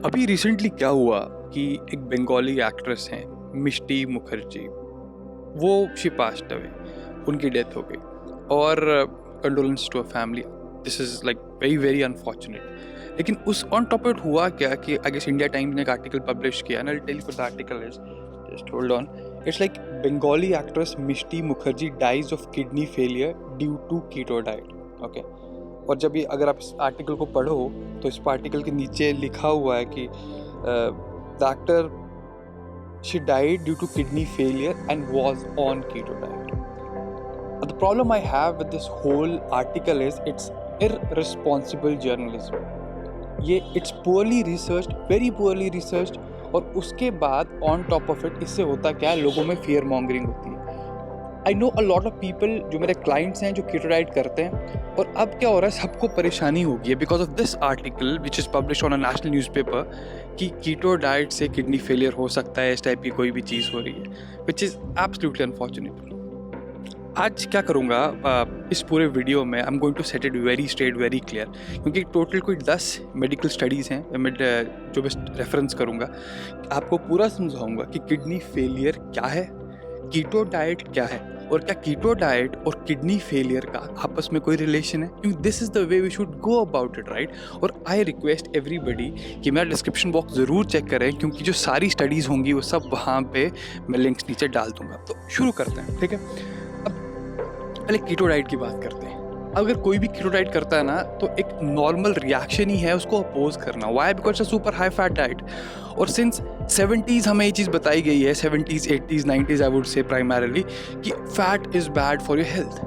अभी रिसेंटली क्या हुआ कि एक बंगाली एक्ट्रेस हैं मिष्टी मुखर्जी, वो शी पास्ड अवे, उनकी डेथ हो गई। और condolence to a family, this is like very very unfortunate. लेकिन उस ऑन टॉप इट हुआ क्या कि आई गेस इंडिया टाइम्स ने एक आर्टिकल पब्लिश किया, and I will tell you what the article is, just hold on. It's like Bengali actress Mishti Mukherjee dies of kidney failure due to keto diet. Okay, और जब ये अगर आप इस आर्टिकल को पढ़ो तो इस आर्टिकल के नीचे लिखा हुआ है कि the actor she died due to kidney failure and was on keto diet. The problem I have with this whole article is it's irresponsible journalism. ये it's poorly researched, very poorly researched, और उसके बाद on top of it इससे होता क्या है, लोगों में फियर मॉन्गरिंग होती है। I know a lot of people जो मेरे क्लाइंट्स हैं जो कीटो डाइट करते हैं, और अब क्या हो रहा है, सबको परेशानी हो गई है because of this article which is publish on a national newspaper कि कीटो डाइट से किडनी फेलियर हो सकता है, इस टाइप की कोई भी चीज़ हो रही है, विच इज़ एब्सोल्युटली अनफॉर्चुनेट। आज क्या करूँगा, इस पूरे वीडियो में I am going to set it very straight, very clear, क्योंकि टोटल कोई 10 मेडिकल स्टडीज़ हैं जो मैं रेफरेंस करूँगा। आपको पूरा समझाऊँगा कि किडनी फेलियर क्या है, कीटो डाइट क्या है, और क्या कीटो डाइट और किडनी फेलियर का आपस में कोई रिलेशन है, क्योंकि this is the way we should go about it, right. और आई रिक्वेस्ट एवरीबडी कि मेरा डिस्क्रिप्शन बॉक्स ज़रूर चेक करें, क्योंकि जो सारी स्टडीज़ होंगी वो सब वहाँ पे मैं लिंक्स नीचे डाल दूँगा। तो शुरू करते हैं, ठीक है। अब पहले कीटो डाइट की बात करते हैं। अगर कोई भी कीटो डाइट करता है ना, तो एक नॉर्मल रिएक्शन ही है उसको अपोज करना। Why? Because a super high fat diet. और सिंस 70s हमें ये चीज़ बताई गई है, 70s 80s 90s I would say primarily, कि fat is bad for your health.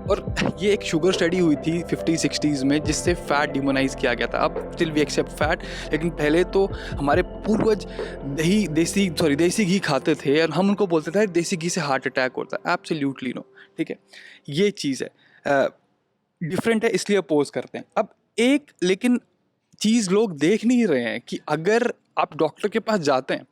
और ये एक शुगर स्टडी हुई थी 50s 60s में, जिससे फैट डिमोनाइज किया गया था। अब स्टिल वी एक्सेप्ट फैट, लेकिन पहले तो हमारे पूर्वज देसी घी खाते थे, और हम उनको बोलते थे देसी घी से हार्ट अटैक होता है। एब्सोल्युटली नो, ठीक है, ये चीज़ है, डिफरेंट है, इसलिए अपोज करते हैं। अब एक लेकिन चीज़ लोग देख नहीं रहे हैं कि अगर आप डॉक्टर के पास जाते हैं,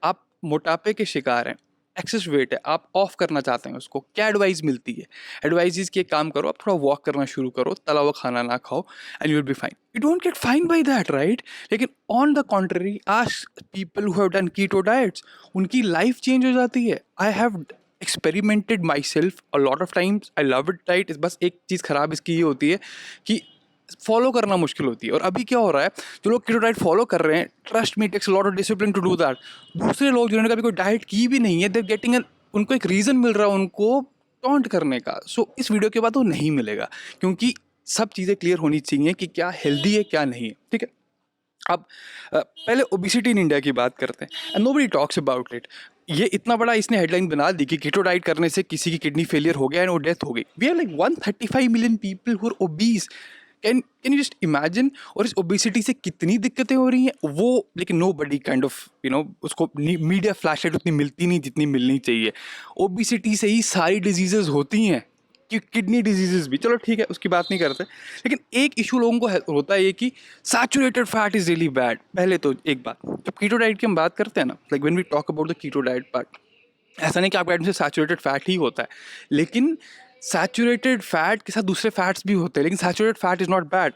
आप मोटापे के शिकार हैं, एक्सेस वेट है, आप ऑफ करना चाहते हैं उसको, क्या एडवाइस मिलती है? एडवाइस की एक काम करो, आप थोड़ा वॉक करना शुरू करो, तला हुआ खाना ना खाओ, and you will be fine. You don't get fine by that, right. लेकिन on the contrary, ask people who have done keto diets, उनकी लाइफ चेंज हो जाती है। I have experimented myself a lot of times, I love it, right. बस एक चीज़ ख़राब इसकी ये होती है कि फॉलो करना मुश्किल होती है। और अभी क्या हो रहा है, जो लोग कीटो डाइट फॉलो कर रहे हैं, trust me, takes lot of discipline to do that. दूसरे लोग जिन्होंने कभी कोई डाइट की भी नहीं है, दे गेटिंग उनको एक रीज़न मिल रहा है उनको टॉन्ट करने का। सो इस वीडियो के बाद वो नहीं मिलेगा, क्योंकि सब चीज़ें क्लियर होनी चाहिए कि क्या हेल्दी है क्या नहीं है, ठीक है। अब पहले ओबिसिटी इन इंडिया की बात करते हैं, and nobody talks about it. ये इतना बड़ा इसने हेडलाइन बना दी कि कीटो डाइट करने से किसी की किडनी फेलियर हो गया एंड वो डेथ हो गई। We are like 135 million people who are obese. Can you just imagine? और इस ओबिसिटी से कितनी दिक्कतें हो रही हैं वो, लेकिन नो बडी काइंड ऑफ उसको मीडिया फ्लैशलाइट उतनी मिलती नहीं जितनी मिलनी चाहिए। ओबिसिटी से ही सारी डिजीजेज होती हैं, कि किडनी डिजीजेज भी, चलो ठीक है उसकी बात नहीं करते। लेकिन एक इशू लोगों को होता है ये कि saturated fat is really bad. पहले तो एक बात, जब कीटो डाइट की हम बात करते हैं ना, like when we talk about the keto diet part, ऐसा नहीं कि आपके डाइट में सैचुरेटेड फैट ही होता है, लेकिन सैचुरेटेड फैट के साथ दूसरे फैट्स भी होते हैं। लेकिन saturated fat is not bad.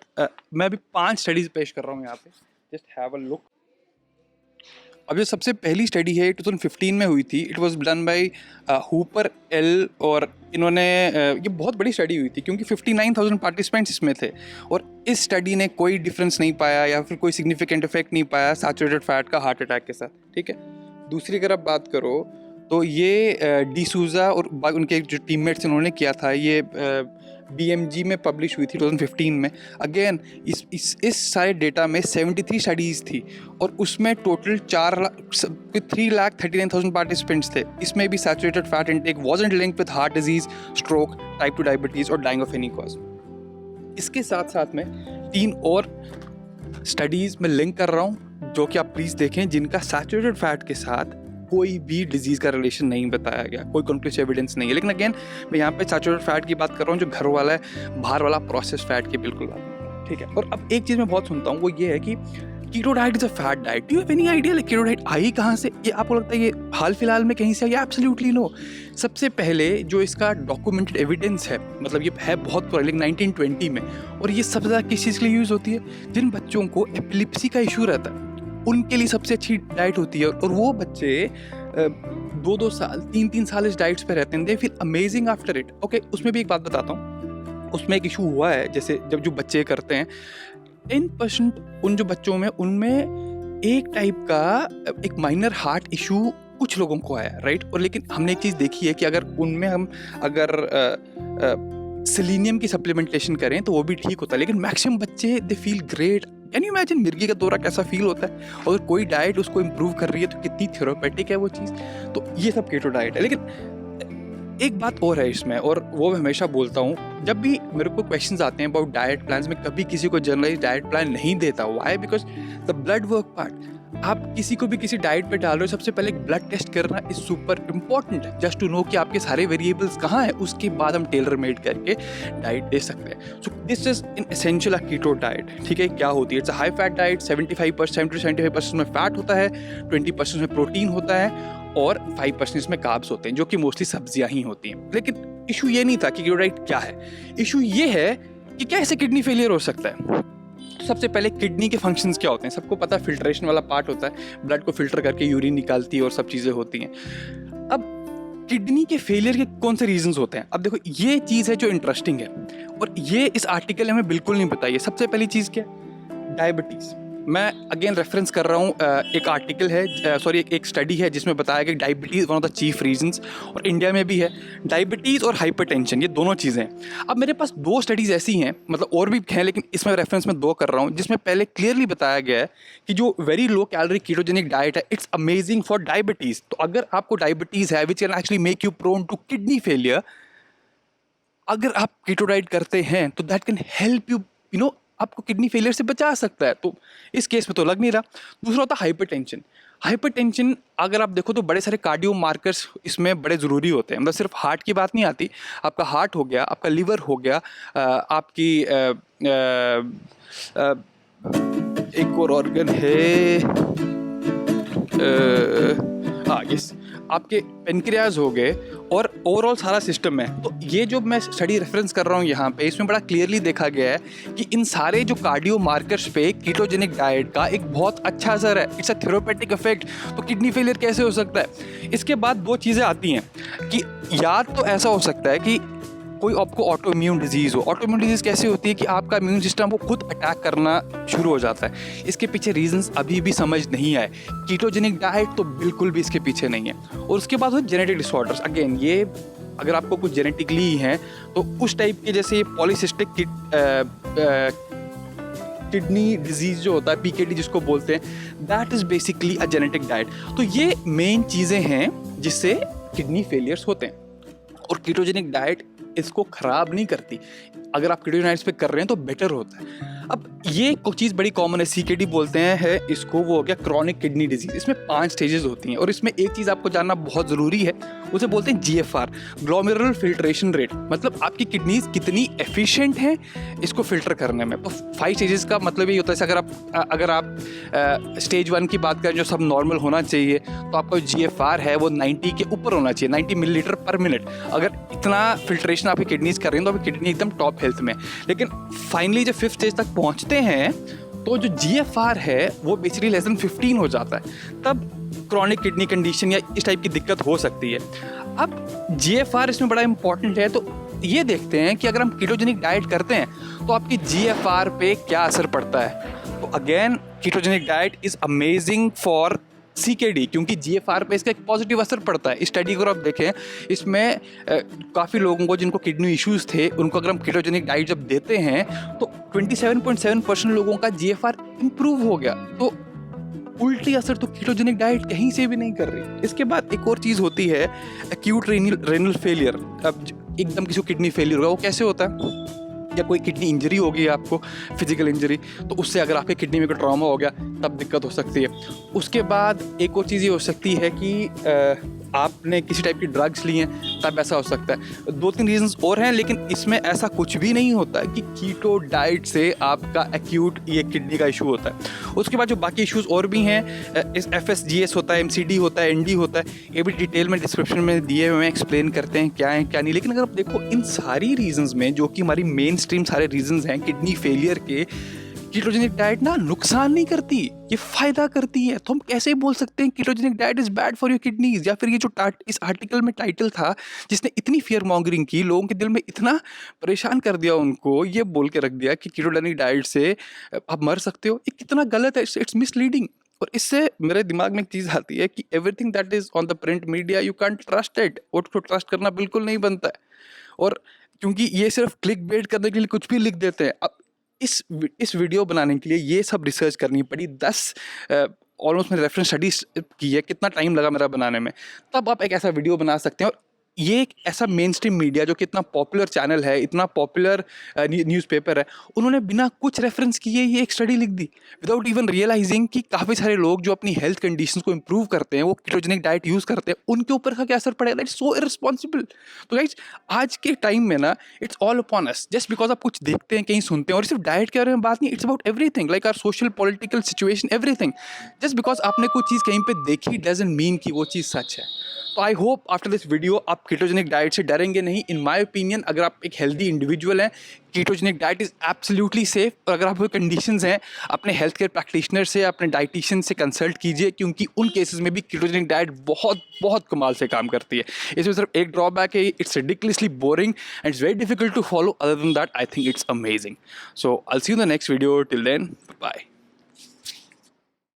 मैं अभी 5 स्टडीज़ पेश कर रहा हूँ यहाँ पे, जस्ट हैव अ लुक। अब जो सबसे पहली स्टडी है 2015 में हुई थी, it was done by Hooper L, और इन्होंने ये बहुत बड़ी स्टडी हुई थी क्योंकि 59,000 पार्टिसिपेंट्स इसमें थे, और इस स्टडी ने कोई डिफरेंस नहीं पाया या फिर कोई सिग्निफिकेंट इफेक्ट नहीं पाया सैचुरेटेड फैट का हार्ट अटैक के साथ, ठीक है। दूसरी अगर आप बात करो तो ये डिसूजा और उनके जो टीममेट्स उन्होंने किया था, ये BMG में पब्लिश हुई थी 2015 में। अगेन इस सारे डेटा में 73 स्टडीज़ थी, और उसमें टोटल 3,39,000 पार्टिसिपेंट्स थे। इसमें भी saturated fat intake wasn't linked with heart disease, stroke, type 2 diabetes और डाइंग ऑफ एनी कॉज। इसके साथ साथ में 3 और स्टडीज़ में लिंक कर रहा हूँ, जो कि आप प्लीज़ देखें, जिनका सैचुरेटेड फैट के साथ कोई भी डिजीज़ का रिलेशन नहीं बताया गया, कोई कंक्लूसिव एविडेंस नहीं है। लेकिन अगेन मैं यहाँ पे सैचुरेटेड फैट की बात कर रहा हूँ, जो घर वाला है, बाहर वाला प्रोसेस फैट की बिल्कुल बात नहीं है, ठीक है। और अब एक चीज़ मैं बहुत सुनता हूँ, वो ये है कि keto diet is a fat diet. Do you have any idea like keto diet आई कहाँ से? ये आपको लगता है ये हाल फिलहाल में कहीं से आई? Absolutely no. सबसे पहले जो इसका डॉक्यूमेंटेड एविडेंस है, मतलब ये है बहुत पुरानी, 1920 में, और ये सबसे ज़्यादा किस चीज़ के लिए यूज़ होती है? जिन बच्चों को एपिलिप्सी का इशू रहता है उनके लिए सबसे अच्छी डाइट होती है। और वो बच्चे 2-2 साल 3-3 साल इस डाइट्स पे रहते हैं, they feel amazing after it. Okay, उसमें भी एक बात बताता हूँ, उसमें एक इशू हुआ है, जैसे जब जो बच्चे करते हैं 10% उन जो बच्चों में, उनमें एक टाइप का एक माइनर हार्ट इशू कुछ लोगों को आया, राइट। और लेकिन हमने एक चीज़ देखी है कि अगर उनमें हम अगर सेलेनियम की सप्लीमेंटेशन करें तो वो भी ठीक होता है। लेकिन मैक्सिमम बच्चे they feel great. Can you imagine मिर्गी का दौरा कैसा फील होता है? और कोई डाइट उसको इम्प्रूव कर रही है तो कितनी थेरापेटिक है वो चीज़। तो ये सब कीटो डाइट है। लेकिन एक बात और है इसमें, और वो मैं हमेशा बोलता हूँ, जब भी मेरे को क्वेश्चंस आते हैं अबाउट डाइट प्लान्स, में कभी किसी को जनरलाइज डाइट प्लान नहीं देता। Why? Because the blood work part, आप किसी को भी किसी डाइट पे डाल रहे हो, सबसे पहले एक ब्लड टेस्ट करना इज सुपर इम्पॉर्टेंट है, जस्ट टू नो कि आपके सारे वेरिएबल्स कहाँ हैं। उसके बाद हम टेलर मेड करके डाइट दे सकते हैं। So this is in essential a keto diet. ठीक है, क्या होती है? It's a high fat diet. 75% में फैट होता है, 20% में प्रोटीन होता है, और 5% इसमें कार्ब्स होते हैं, जो कि मोस्टली सब्जियां ही होती हैं। लेकिन इशू ये नहीं था कि कीटो डाइट क्या है, इशू ये है कि कैसे किडनी फेलियर हो सकता है। तो सबसे पहले किडनी के फंक्शंस क्या होते हैं? सबको पता है, फिल्ट्रेशन वाला पार्ट होता है, ब्लड को फिल्टर करके यूरिन निकालती है और सब चीज़ें होती हैं। अब किडनी के फेलियर के कौन से रीजंस होते हैं? अब देखो, ये चीज़ है जो इंटरेस्टिंग है, और ये इस आर्टिकल में हमें बिल्कुल नहीं बताई है। सबसे पहली चीज़ क्या है? डायबिटीज़। मैं अगेन रेफरेंस कर रहा हूँ, एक आर्टिकल है, सॉरी एक स्टडी है जिसमें बताया कि diabetes one of the chief reasons, और इंडिया में भी है। डायबिटीज़ और हाइपरटेंशन, ये दोनों चीज़ें हैं। अब मेरे पास 2 स्टडीज़ ऐसी हैं, मतलब और भी हैं, लेकिन इसमें रेफरेंस में 2 कर रहा हूँ, जिसमें पहले क्लियरली बताया गया है कि जो very low calorie ketogenic diet है, इट्स अमेजिंग फॉर डायबिटीज़। तो अगर आपको डायबिटीज़ है, which can actually make you prone to kidney failure, अगर आप कीटो डाइट करते हैं तो दैट कैन हेल्प यू आपको किडनी फेलियर से बचा सकता है। तो इस केस में तो लग नहीं रहा। दूसरा होता है हाइपरटेंशन। हाइपरटेंशन अगर आप देखो तो बड़े सारे कार्डियो मार्कर्स इसमें बड़े ज़रूरी होते हैं। मतलब सिर्फ हार्ट की बात नहीं आती, आपका हार्ट हो गया, आपका लिवर हो गया, आपकी एक और ऑर्गन है, यस, आपके पेनक्रियाज हो गए, और ओवरऑल सारा सिस्टम है। तो ये जो मैं स्टडी रेफरेंस कर रहा हूँ यहाँ पे, इसमें बड़ा क्लियरली देखा गया है कि इन सारे जो कार्डियो मार्कर्स पे कीटोजेनिक डाइट का एक बहुत अच्छा असर है। It's a therapeutic effect. तो किडनी फेलियर कैसे हो सकता है? इसके बाद 2 चीज़ें आती हैं कि या तो ऐसा हो सकता है कि कोई आपको ऑटो इम्यून डिजीज़ हो। ऑटो इम्यून डिजीज़ कैसे होती है कि आपका इम्यून सिस्टम वो खुद अटैक करना शुरू हो जाता है। इसके पीछे रीजंस अभी भी समझ नहीं आए। कीटोजेनिक डाइट तो बिल्कुल भी इसके पीछे नहीं है। और उसके बाद हो जेनेटिक डिसऑर्डर्स। अगेन, ये अगर आपको कुछ जेनेटिकली ही है तो उस टाइप के, जैसे ये पॉलीसिस्टिक किडनी डिजीज़ जो होता है, PKD जिसको बोलते हैं, that is basically a genetic diet. तो ये मेन चीज़ें हैं जिससे किडनी फेलियर्स होते हैं। और कीटोजेनिक डाइट इसको ख़राब नहीं करती। अगर आप कीटोजेनिक डाइट्स पे कर रहे हैं तो बेटर होता है। अब ये कुछ चीज़ बड़ी कॉमन है, CKD बोलते हैं, है इसको, वो हो गया क्रॉनिक किडनी डिजीज़। इसमें 5 स्टेजेस होती हैं, और इसमें एक चीज़ आपको जानना बहुत ज़रूरी है, उसे बोलते हैं GFR, ग्लोमेरुलर फिल्ट्रेशन रेट। मतलब आपकी किडनीज कितनी एफिशिएंट हैं इसको फिल्टर करने में। तो 5 स्टेजेस का मतलब यही होता है, अगर आप स्टेज 1 की बात करें जो सब नॉर्मल होना चाहिए, तो आपका GFR है वो 90 के ऊपर होना चाहिए, 90 मिलीलीटर पर मिनट। अगर इतना फिल्ट्रेशन आपकी किडनीज कर रही हैं तो आपकी किडनी एकदम टॉप हेल्थ में। लेकिन फाइनली जब 5th स्टेज तक पहुंचते हैं तो जो GFR है वो बेसिकली लेस देन 15 हो जाता है। तब क्रॉनिक किडनी कंडीशन या इस टाइप की दिक्कत हो सकती है। अब GFR इसमें बड़ा इंपॉर्टेंट है। तो ये देखते हैं कि अगर हम कीटोजेनिक डाइट करते हैं तो आपकी GFR पे क्या असर पड़ता है। तो again, ketogenic diet is amazing for CKD, क्योंकि GFR पे इसका एक पॉजिटिव असर पड़ता है। इस स्टडी को आप देखें, इसमें काफ़ी लोगों को जिनको किडनी इश्यूज़ थे, उनको अगर हम कीटोजेनिक डाइट जब देते हैं तो 27.7% लोगों का GFR इम्प्रूव हो गया। तो उल्टी असर तो कीटोजेनिक डाइट कहीं से भी नहीं कर रही। इसके बाद एक और चीज़ होती है, एक्यूट रेनल फेलियर। अब एकदम किसी को किडनी फेलियर होगा, वो कैसे होता है? या कोई किडनी इंजरी हो गई आपको, फिजिकल इंजरी, तो उससे अगर आपके किडनी में कोई ट्रॉमा हो गया तब दिक्कत हो सकती है। उसके बाद एक और चीज़ ये हो सकती है कि आपने किसी टाइप की ड्रग्स ली हैं तब ऐसा हो सकता है। 2-3 रीजंस और हैं, लेकिन इसमें ऐसा कुछ भी नहीं होता कि कीटो डाइट से आपका एक्यूट ये किडनी का इशू होता है। उसके बाद जो बाकी इश्यूज और भी हैं, इस FSGS होता है, MCD होता है, ND होता है, ये भी डिटेल में डिस्क्रिप्शन में दिए हुए हैं, एक्सप्लेन करते हैं क्या है क्या नहीं। लेकिन अगर आप देखो इन सारी रीजंस में, जो कि हमारी मेन स्ट्रीम सारे रीजंस हैं किडनी फेलियर के, कीटोजेनिक डाइट ना नुकसान नहीं करती, ये फायदा करती है। तो हम कैसे बोल सकते हैं ketogenic diet is bad for your kidneys? या फिर ये जो इस आर्टिकल में टाइटल था जिसने इतनी फियर मॉन्गरिंग की, लोगों के दिल में इतना परेशान कर दिया, उनको ये बोल के रख दिया कि कीटोजेनिक डाइट से आप मर सकते हो, ये कितना गलत है, इट्स मिसलीडिंग। और इससे मेरे दिमाग में एक चीज़ आती है कि everything that is on the print media you can't trust it, उसको ट्रस्ट करना बिल्कुल नहीं बनता है। और क्योंकि ये सिर्फ क्लिक बेट करने के लिए कुछ भी लिख देते हैं। अब इस वीडियो बनाने के लिए ये सब रिसर्च करनी पड़ी, 10 ऑलमोस्ट मैंने रेफरेंस स्टडीज की है, कितना टाइम लगा मेरा बनाने में, तब आप एक ऐसा वीडियो बना सकते हैं। और ये एक ऐसा मेन स्ट्रीम मीडिया जो कि इतना पॉपुलर चैनल है, इतना पॉपुलर न्यूज़पेपर है, उन्होंने बिना कुछ रेफरेंस किए ये एक स्टडी लिख दी विदाउट इवन रियलाइजिंग कि काफ़ी सारे लोग जो अपनी हेल्थ कंडीशंस को इंप्रूव करते हैं, वो कीटोजेनिक डाइट यूज़ करते हैं, उनके ऊपर का क्या असर पड़ेगा। That's so irresponsible. तो गाइज आज के टाइम में ना it's all upon us, just because आप कुछ देखते हैं, कहीं सुनते हैं, और सिर्फ डाइट के बारे में बात नहीं, it's about everything, like our social political situation, everything. Just because आपने कोई चीज़ कहीं पे देखी डजंट मीन कि वो चीज़ सच है। तो I hope after this video आप कीटोजेनिक डाइट से डरेंगे नहीं। इन माय ओपिनियन, अगर आप एक हेल्दी इंडिविजुअल हैं, ketogenic diet is absolutely safe. और अगर आपको कंडीशंस हैं, अपने हेल्थ केयर प्रैक्टिशनर से, अपने डाइटिशियन से कंसल्ट कीजिए, क्योंकि उन केसेस में भी कीटोजेनिक डाइट बहुत बहुत कमाल से काम करती है। इसमें सिर्फ एक ड्रॉबैक है, it's ridiculously boring and it's very difficult to follow. Other than that I think it's amazing. So I will see you in the next video. Till then, bye.